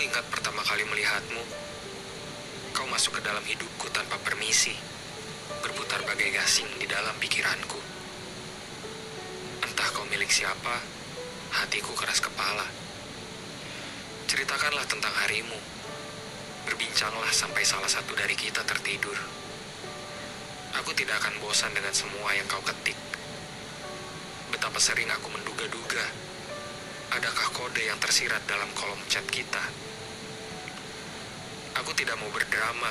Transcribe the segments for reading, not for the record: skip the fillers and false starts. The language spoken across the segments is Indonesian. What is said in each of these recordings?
ingat pertama kali melihatmu. Kau masuk ke dalam hidupku tanpa permisi, berputar bagai gasing di dalam pikiranku. Entah kau milik siapa, hatiku keras kepala. Ceritakanlah tentang harimu. Berbincanglah sampai salah satu dari kita tertidur. Aku tidak akan bosan dengan semua yang kau ketik. Betapa sering aku menduga-duga, adakah kode yang tersirat dalam kolom chat kita? Aku tidak mau berdrama,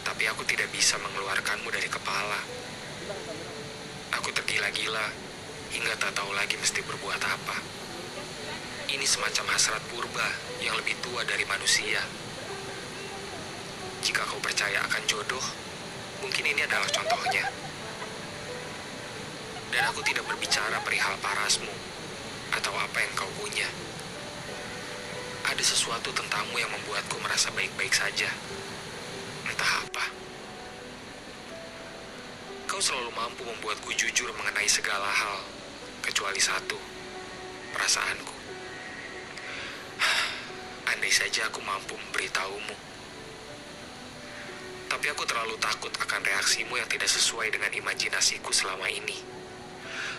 tapi aku tidak bisa mengeluarkanmu dari kepala. Aku tergila-gila, hingga tak tahu lagi mesti berbuat apa. Ini semacam hasrat purba yang lebih tua dari manusia. Jika kau percaya akan jodoh, mungkin ini adalah contohnya. Dan aku tidak berbicara perihal parasmu atau apa yang kau punya. Ada sesuatu tentangmu yang membuatku merasa baik-baik saja. Entah apa. Kau selalu mampu membuatku jujur mengenai segala hal, kecuali satu, perasaanku. Andai saja aku mampu memberitahumu. Tapi aku terlalu takut akan reaksimu yang tidak sesuai dengan imajinasiku selama ini.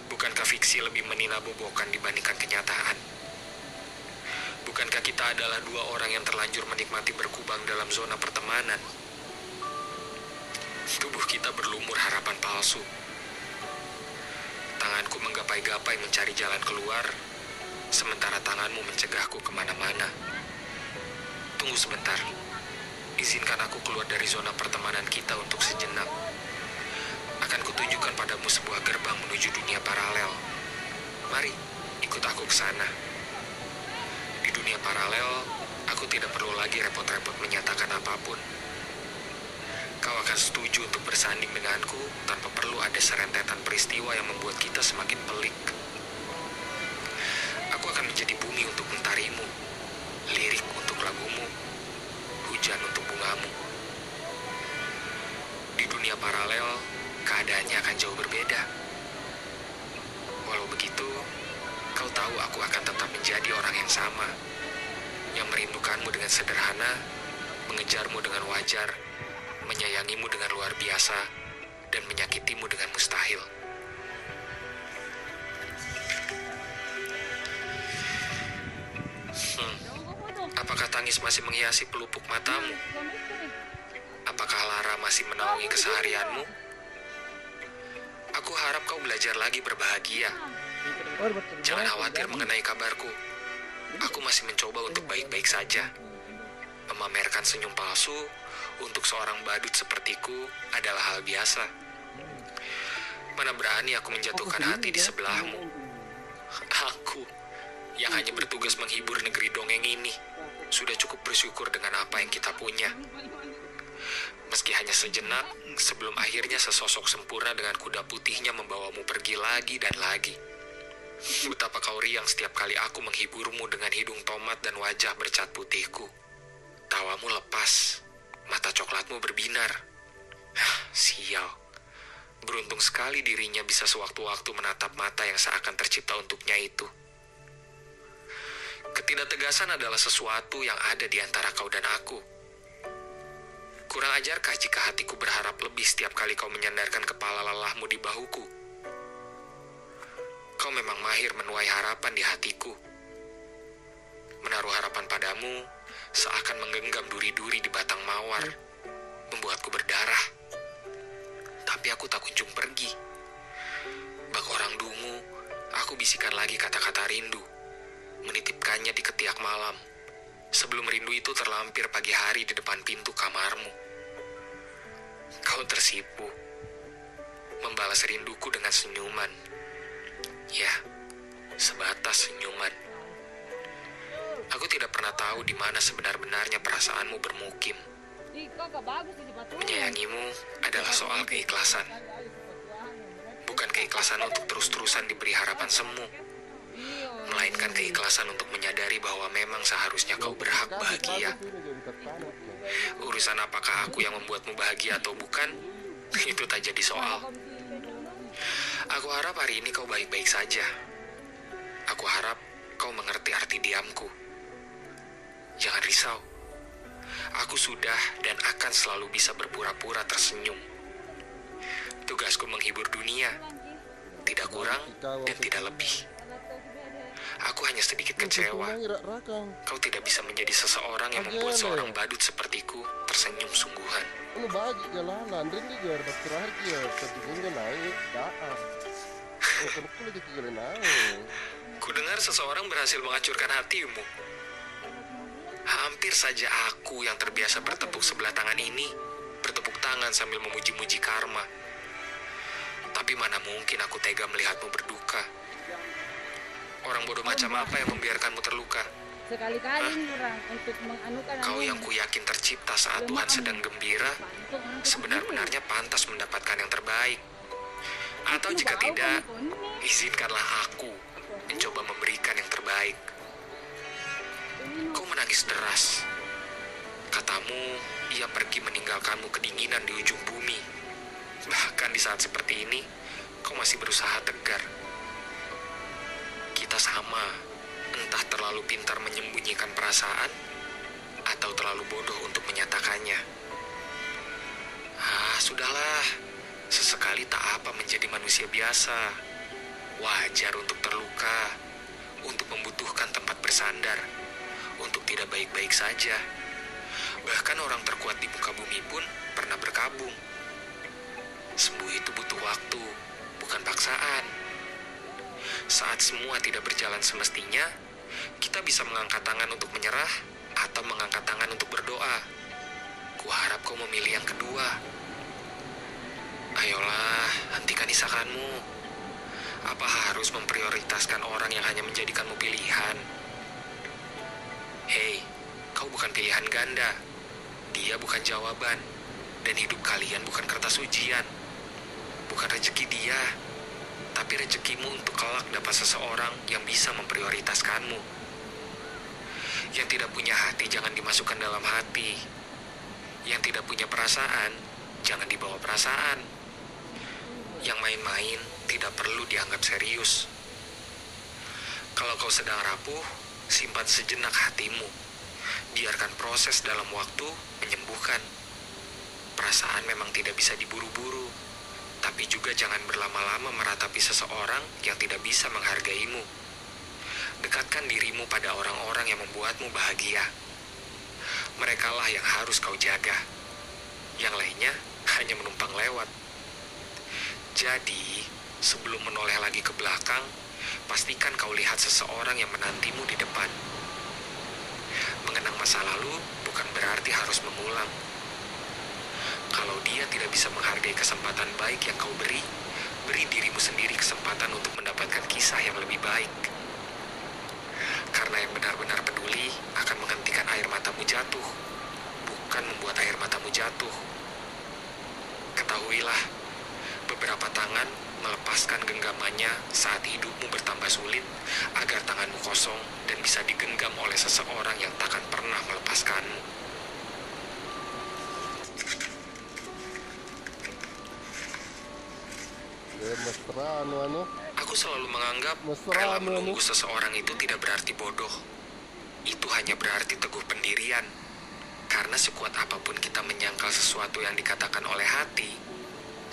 Bukankah fiksi lebih meninabobokan dibandingkan kenyataan? Bukankah kita adalah dua orang yang terlanjur menikmati berkubang dalam zona pertemanan? Tubuh kita berlumur harapan palsu. Tanganku menggapai-gapai mencari jalan keluar, sementara tanganmu mencegahku kemana-mana. Tunggu sebentar. Izinkan aku keluar dari zona pertemanan kita untuk sejenak. Akan kutunjukkan padamu sebuah gerbang menuju dunia paralel. Mari, ikut aku ke sana. Di dunia paralel, aku tidak perlu lagi repot-repot menyatakan apapun. Kau akan setuju untuk bersanding denganku tanpa perlu ada serentetan peristiwa yang membuat kita semakin pelik. Aku akan menjadi bumi untuk mentarimu, lirik untuk lagumu, hujan untuk bungamu. Di dunia paralel, keadaannya akan jauh berbeda. Walau begitu, kau tahu aku akan tetap menjadi orang yang sama, yang merindukanmu dengan sederhana, mengejarmu dengan wajar, menyayangimu dengan luar biasa, dan menyakitimu dengan mustahil. Apakah tangis masih menghiasi pelupuk matamu? Apakah lara masih menaungi keseharianmu? Aku harap kau belajar lagi berbahagia. Jangan khawatir mengenai kabarku. Aku masih mencoba untuk baik-baik saja. Memamerkan senyum palsu untuk seorang badut sepertiku adalah hal biasa. Mana berani aku menjatuhkan hati di sebelahmu. Aku yang hanya bertugas menghibur negeri dongeng ini sudah cukup bersyukur dengan apa yang kita punya. Meski hanya sejenak, sebelum akhirnya sesosok sempurna dengan kuda putihnya membawamu pergi lagi dan lagi. Betapa kau riang setiap kali aku menghiburmu dengan hidung tomat dan wajah bercat putihku. Tawamu lepas, mata coklatmu berbinar. Sial. Beruntung sekali dirinya bisa sewaktu-waktu menatap mata yang seakan tercipta untuknya itu. Ketidaktegasan adalah sesuatu yang ada di antara kau dan aku. Kurang ajarkah jika hatiku berharap lebih setiap kali kau menyandarkan kepala lelahmu di bahuku? Kau memang mahir menuai harapan di hatiku. Menaruh harapan padamu seakan menggenggam duri-duri di batang mawar, membuatku berdarah. Tapi aku tak kunjung pergi. Bak orang dungu, aku bisikan lagi kata-kata rindu, menitipkannya di ketiak malam, sebelum rindu itu terlampir pagi hari di depan pintu kamarmu. Kau tersipu, membalas rinduku dengan senyuman. Ya, sebatas senyuman. Aku tidak pernah tahu di mana sebenar-benarnya perasaanmu bermukim. Menyayangimu adalah soal keikhlasan. Bukan keikhlasan untuk terus-terusan diberi harapan semu, melainkan keikhlasan untuk menyadari bahwa memang seharusnya kau berhak bahagia. Urusan apakah aku yang membuatmu bahagia atau bukan, itu tak jadi soal. Aku harap hari ini kau baik-baik saja. Aku harap kau mengerti arti diamku. Jangan risau. Aku sudah dan akan selalu bisa berpura-pura tersenyum. Tugasku menghibur dunia, tidak kurang dan tidak lebih. Aku hanya sedikit kecewa. Kau tidak bisa menjadi seseorang yang membuat seorang badut sepertiku tersenyum sungguhan. Bagi jalanan, dan dia terakhir satu minggu naik, daan. Ku dengar seseorang berhasil menghancurkan hatimu. Hampir saja aku yang terbiasa bertepuk sebelah tangan ini bertepuk tangan sambil memuji-muji karma. Tapi mana mungkin aku tega melihatmu berduka. Orang bodoh macam apa yang membiarkanmu terluka? Sekali-kali orang untuk menganukan Kau yang kuyakin tercipta saat Tuhan sedang gembira, sebenar-benarnya pantas mendapatkan yang terbaik. Atau jika tidak, izinkanlah aku mencoba memberikan yang terbaik. Kau menangis deras. Katamu, ia pergi meninggalkanmu kedinginan di ujung bumi. Bahkan di saat seperti ini, kau masih berusaha tegar. Kita sama, entah terlalu pintar menyembunyikan perasaan, atau terlalu bodoh untuk menyatakannya. Sudahlah. Sesekali tak apa menjadi manusia biasa. Wajar untuk terluka, untuk membutuhkan tempat bersandar, untuk tidak baik-baik saja. Bahkan orang terkuat di muka bumi pun pernah berkabung. Sembuh itu butuh waktu, bukan paksaan. Saat semua tidak berjalan semestinya, kita bisa mengangkat tangan untuk menyerah atau mengangkat tangan untuk berdoa. Kuharap kau memilih yang kedua. Ayolah, hentikan isakanmu. Apa harus memprioritaskan orang yang hanya menjadikanmu pilihan? Hei, kau bukan pilihan ganda. Dia bukan jawaban. Dan hidup kalian bukan kertas ujian. Bukan rezeki dia, tapi rezekimu untuk kelak dapat seseorang yang bisa memprioritaskanmu. Yang tidak punya hati jangan dimasukkan dalam hati. Yang tidak punya perasaan jangan dibawa perasaan. Yang main-main tidak perlu dianggap serius. Kalau kau sedang rapuh, simpan sejenak hatimu. Biarkan proses dalam waktu menyembuhkan. Perasaan memang tidak bisa diburu-buru, tapi juga jangan berlama-lama meratapi seseorang yang tidak bisa menghargaimu. Dekatkan dirimu pada orang-orang yang membuatmu bahagia. Merekalah yang harus kau jaga. Yang lainnya hanya menumpang lewat. Jadi, sebelum menoleh lagi ke belakang, pastikan kau lihat seseorang yang menantimu di depan. Mengenang masa lalu bukan berarti harus mengulang. Kalau dia tidak bisa menghargai kesempatan baik yang kau beri, beri dirimu sendiri kesempatan untuk mendapatkan kisah yang lebih baik. Karena yang benar-benar peduli akan menghentikan air matamu jatuh, bukan membuat air matamu jatuh. Ketahuilah, beberapa tangan melepaskan genggamannya saat hidupmu bertambah sulit agar tanganmu kosong dan bisa digenggam oleh seseorang yang takkan pernah melepaskanmu. Aku selalu menganggap rela menunggu seseorang itu tidak berarti bodoh. Itu hanya berarti teguh pendirian. Karena sekuat apapun kita menyangkal sesuatu yang dikatakan oleh hati,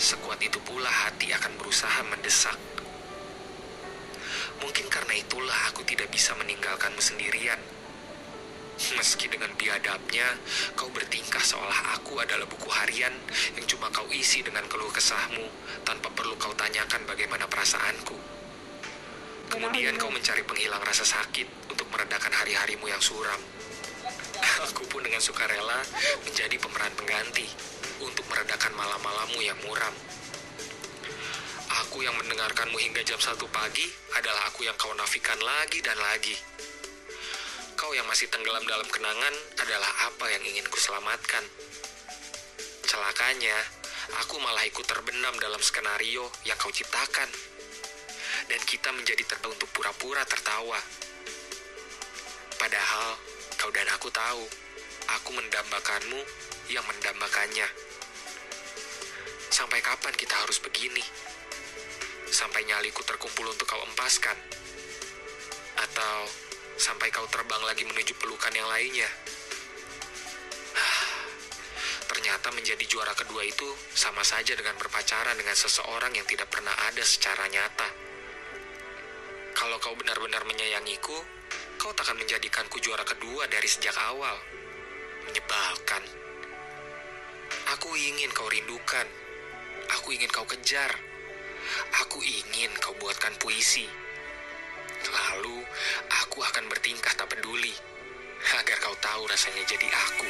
sekuat itu pula hati akan berusaha mendesak. Mungkin karena itulah aku tidak bisa meninggalkanmu sendirian. Meski dengan biadabnya, kau bertingkah seolah aku adalah buku harian yang cuma kau isi dengan keluh kesahmu tanpa perlu kau tanyakan bagaimana perasaanku. Kemudian kau mencari penghilang rasa sakit untuk meredakan hari-harimu yang suram. Aku pun dengan sukarela menjadi pemeran pengganti untuk meredakan malam-malammu yang muram. Aku yang mendengarkanmu hingga jam 1 pagi adalah aku yang kau nafikan lagi dan lagi. Kau yang masih tenggelam dalam kenangan adalah apa yang ingin kuselamatkan. Celakanya, aku malah ikut terbenam dalam skenario yang kau ciptakan. Dan kita menjadi tertawa untuk pura-pura tertawa. Padahal, kau dan aku tahu, aku mendambakanmu yang mendambakannya. Sampai kapan kita harus begini? Sampai nyaliku terkumpul untuk kau empaskan? Atau sampai kau terbang lagi menuju pelukan yang lainnya. Ternyata menjadi juara kedua itu sama saja dengan berpacaran dengan seseorang yang tidak pernah ada secara nyata. Kalau kau benar-benar menyayangiku, kau takkan menjadikanku juara kedua dari sejak awal. Menyebalkan. Aku ingin kau rindukan. Aku ingin kau kejar. Aku ingin kau buatkan puisi. Lalu, aku akan bertingkah tak peduli, agar kau tahu rasanya jadi aku.